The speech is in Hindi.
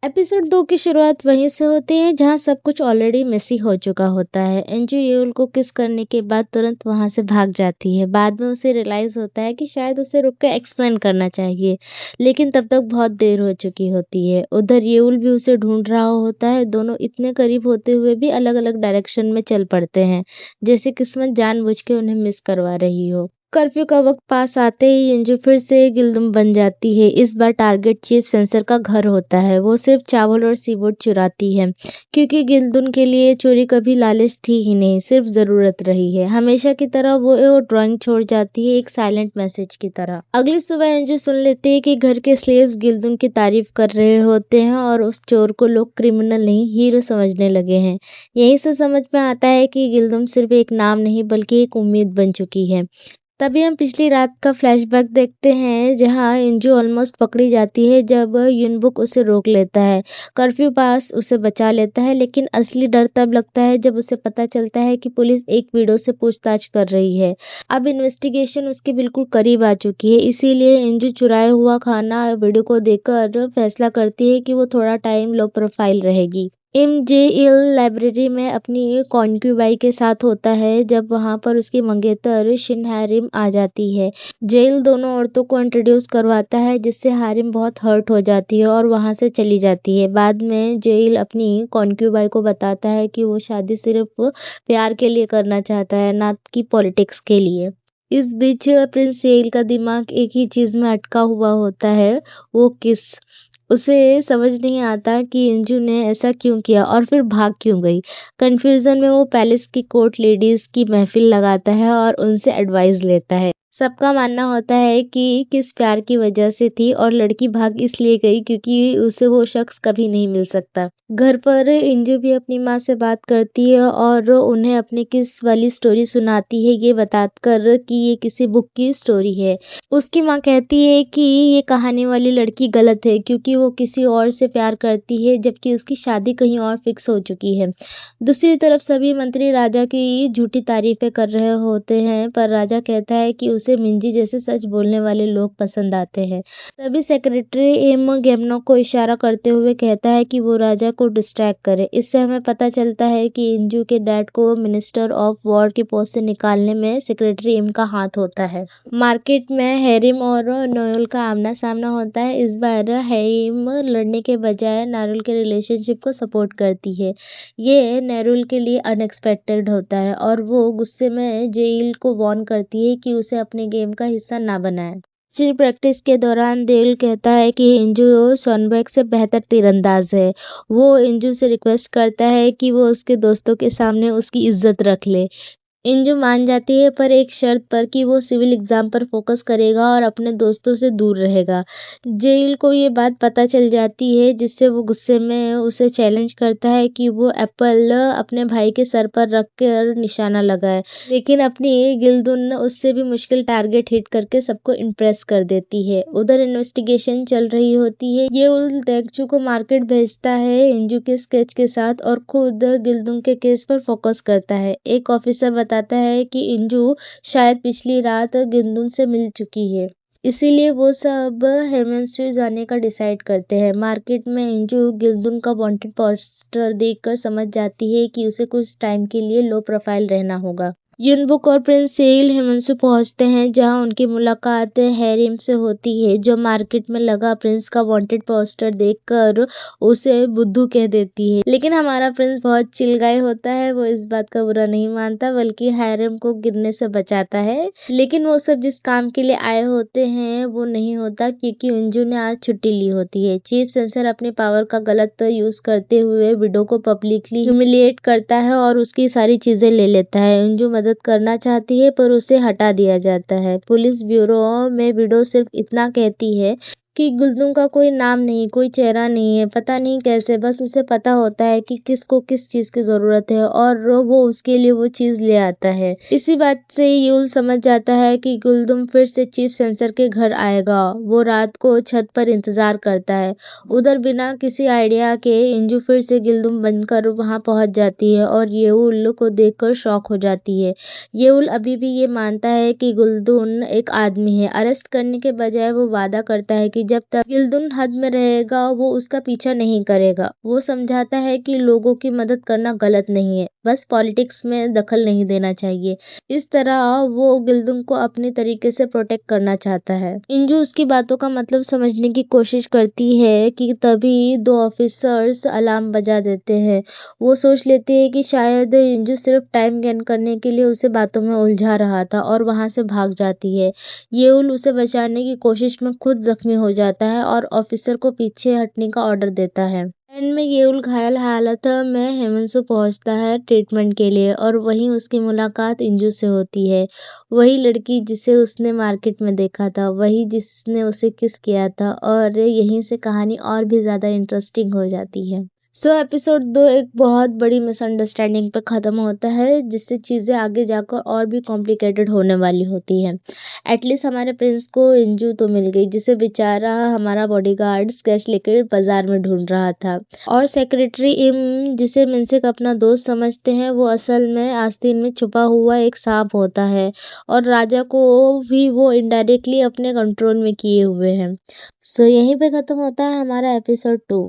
एपिसोड 2 की शुरुआत वहीं से होती है जहां सब कुछ ऑलरेडी मेसी हो चुका होता है। एंजू येउल को किस करने के बाद तुरंत वहां से भाग जाती है। बाद में उसे रियलाइज होता है कि शायद उसे रुक कर एक्सप्लेन करना चाहिए, लेकिन तब तक बहुत देर हो चुकी होती है। उधर येउल भी उसे ढूंढ रहा होता है। दोनों इतने करीब होते हुए भी अलग अलग डायरेक्शन में चल पड़ते हैं, जैसे किस्मत जानबूझ के उन्हें मिस करवा रही हो। कर्फ्यू का वक्त पास आते ही अंजू फिर से गिल्दुम बन जाती है। इस बार टारगेट चीफ सेंसर का घर होता है। वो सिर्फ चावल और सीवुड चुराती है, क्योंकि गिल्दुन के लिए चोरी कभी लालच थी ही नहीं, सिर्फ जरूरत रही है। हमेशा की तरह वो ड्राइंग छोड़ जाती है, एक साइलेंट मैसेज की तरह। अगली सुबह अंजू सुन लेती है कि घर के स्लेव्स गिल्दुन की तारीफ कर रहे होते हैं और उस चोर को लोग क्रिमिनल नहीं हीरो समझने लगे हैं। यहीं से समझ में आता है कि गिल्दुम सिर्फ एक नाम नहीं बल्कि एक उम्मीद बन चुकी है। तभी हम पिछली रात का फ्लैशबैक देखते हैं, जहां इंजू ऑलमोस्ट पकड़ी जाती है जब युनबुक उसे रोक लेता है। कर्फ्यू पास उसे बचा लेता है, लेकिन असली डर तब लगता है जब उसे पता चलता है कि पुलिस एक वीडियो से पूछताछ कर रही है। अब इन्वेस्टिगेशन उसके बिल्कुल करीब आ चुकी है, इसीलिए इंजू चुराया हुआ खाना वीडियो को देखकर फैसला करती है कि वो थोड़ा टाइम लो प्रोफाइल रहेगी। इमजेइल लाइब्रेरी में अपनी कॉन्क्यूबाई के साथ होता है जब वहां पर उसकी मंगेतर शिन हारिम आ जाती है। जेल दोनों औरतों को इंट्रोड्यूस करवाता है, जिससे हारिम बहुत हर्ट हो जाती है और वहां से चली जाती है। बाद में जेल अपनी कॉन्क्यूबाई को बताता है कि वो शादी सिर्फ प्यार के लिए करना चाहता है, ना कि पॉलिटिक्स के लिए। इस बीच प्रिंस येल का दिमाग एक ही चीज में अटका हुआ होता है, वो किस। उसे समझ नहीं आता कि इंजू ने ऐसा क्यों किया और फिर भाग क्यों गई। कंफ्यूजन में वो पैलेस की कोर्ट लेडीज की महफिल लगाता है और उनसे एडवाइस लेता है। सबका मानना होता है कि किस प्यार की वजह से थी और लड़की भाग इसलिए गई क्योंकि उसे वो शख्स कभी नहीं मिल सकता। घर पर इंजू भी अपनी माँ से बात करती है और उन्हें अपनी किस वाली स्टोरी सुनाती है, ये बताकर कि ये किसी बुक की स्टोरी है। उसकी माँ कहती है कि ये कहानी वाली लड़की गलत है, क्योंकि वो किसी और से प्यार करती है जबकि उसकी शादी कहीं और फिक्स हो चुकी है। दूसरी तरफ सभी मंत्री राजा की झूठी तारीफें कर रहे होते हैं, पर राजा कहता है कि उसे मिंजी जैसे सच बोलने वाले लोग पसंद आते हैं। तभी सेक्रेटरी एम गेमनो को इशारा करते हुए कहता है कि वो राजा को डिस्ट्रैक्ट करे। इससे हमें पता चलता है कि इंजू के डैड को मिनिस्टर ऑफ वॉर की पोस्ट से निकालने में सेक्रेटरी एम का हाथ होता है। मार्केट में हैरिम और नोएल का आमना सामना होता है। इस बार हैरिम लड़ने के बजाय नारुल के रिलेशनशिप को सपोर्ट करती है। ये नेरुल के लिए अनएक्सपेक्टेड होता है और वो गुस्से में जेइल को वार्न करती है कि उसे अपने गेम का हिस्सा ना बनाए। चिर प्रैक्टिस के दौरान देल कहता है कि इंजू सॉनबर्ग से बेहतर तीरंदाज है। वो इंजू से रिक्वेस्ट करता है कि वो उसके दोस्तों के सामने उसकी इज्जत रख ले। इंजू मान जाती है, पर एक शर्त पर कि वो सिविल एग्जाम पर फोकस करेगा और अपने दोस्तों से दूर रहेगा। जेइल को ये बात पता चल जाती है, जिससे वो गुस्से में उसे चैलेंज करता है कि वो एप्पल अपने भाई के सर पर रख कर निशाना लगाए, लेकिन अपनी गिल्दुन उससे भी मुश्किल टारगेट हिट करके सबको इम्प्रेस कर देती है। उधर इन्वेस्टिगेशन चल रही होती है। ये उल देगचू को मार्केट भेजता है इंजू के स्केच के साथ और खुद गिल्दुन के केस पर फोकस करता है। एक ऑफिसर बताता है कि इंजू शायद पिछली रात गिल्दुन से मिल चुकी है, इसीलिए वो सब हेमंसू जाने का डिसाइड करते हैं। मार्केट में इंजू गिल्दुन का वांटेड पोस्टर देखकर समझ जाती है कि उसे कुछ टाइम के लिए लो प्रोफाइल रहना होगा। युनबुक और प्रिंस येल हिमांशु पहुंचते हैं, जहां उनकी मुलाकात हैरिम से होती है, जो मार्केट में लगा प्रिंस का वांटेड पोस्टर देखकर उसे बुद्धू कह देती है। लेकिन हमारा प्रिंस बहुत चिल्गाई होता है, वो इस बात का बुरा नहीं मानता बल्कि हैरिम को गिरने से बचाता है। लेकिन वो सब जिस काम के लिए आए होते हैं वो नहीं होता, क्योंकि अंजू ने आज छुट्टी ली होती है। चीफ सेंसर अपने पावर का गलत यूज करते हुए विडो को पब्लिकली ह्यूमिलिएट करता है और उसकी सारी चीजें ले लेता है। अंजू मदद करना चाहती है, पर उसे हटा दिया जाता है। पुलिस ब्यूरो में विडो सिर्फ इतना कहती है कि गुल्दुम का कोई नाम नहीं, कोई चेहरा नहीं है। पता नहीं कैसे, बस उसे पता होता है कि किसको किस चीज की जरूरत है और वो उसके लिए वो चीज ले आता है। इसी बात से यूल समझ जाता है कि गुल्दुम फिर से चीफ सेंसर के घर आएगा। वो रात को छत पर इंतजार करता है। उधर बिना किसी आइडिया के इंजू फिर से गिल्दुम बनकर वहां पहुंच जाती है और येउल को देखकर शॉक हो जाती है। येउल अभी भी ये मानता है कि गुल्दुन एक आदमी है। अरेस्ट करने के बजाय वो वादा करता है कि जब तक गिल्दुन हद में रहेगा वो उसका पीछा नहीं करेगा। वो समझाता है कि लोगों की मदद करना गलत नहीं है, बस पॉलिटिक्स में दखल नहीं देना चाहिए। इस तरह वो गिल्दुन को अपनी तरीके से प्रोटेक्ट करना चाहता है। इंजू उसकी बातों का मतलब समझने की कोशिश करती है कि तभी दो ऑफिसर्स अलार्म बजा देते हैं। वो सोच लेती है कि शायद इंजू सिर्फ टाइम गेन करने के लिए उसे बातों में उलझा रहा था और वहां से भाग जाती है। येउल उसे बचाने की कोशिश में खुद जख्मी हो जाता है और ऑफिसर को पीछे हटने का ऑर्डर देता है। एंड में येउल घायल हालत में हेमंसु पहुंचता है ट्रीटमेंट के लिए और वहीं उसकी मुलाकात इंजू से होती है। वही लड़की जिसे उसने मार्केट में देखा था, वही जिसने उसे किस किया था, और यहीं से कहानी और भी ज्यादा इंटरेस्टिंग हो जाती है। एपिसोड 2 एक बहुत बड़ी मिसअंडरस्टैंडिंग पे खत्म होता है, जिससे चीजें आगे जाकर और भी कॉम्प्लिकेटेड होने वाली होती हैं। एटलीस्ट हमारे प्रिंस को इंजू तो मिल गई, जिसे बेचारा हमारा बॉडीगार्ड स्केच लेकर बाजार में ढूंढ रहा था। और सेक्रेटरी इम, जिसे मिनसेक अपना दोस्त समझते हैं, वो असल में आस्तीन में छुपा हुआ एक सांप होता है और राजा को भी वो इनडायरेक्टली अपने कंट्रोल में किए हुए हैं। यहीं पे खत्म होता है हमारा एपिसोड 2।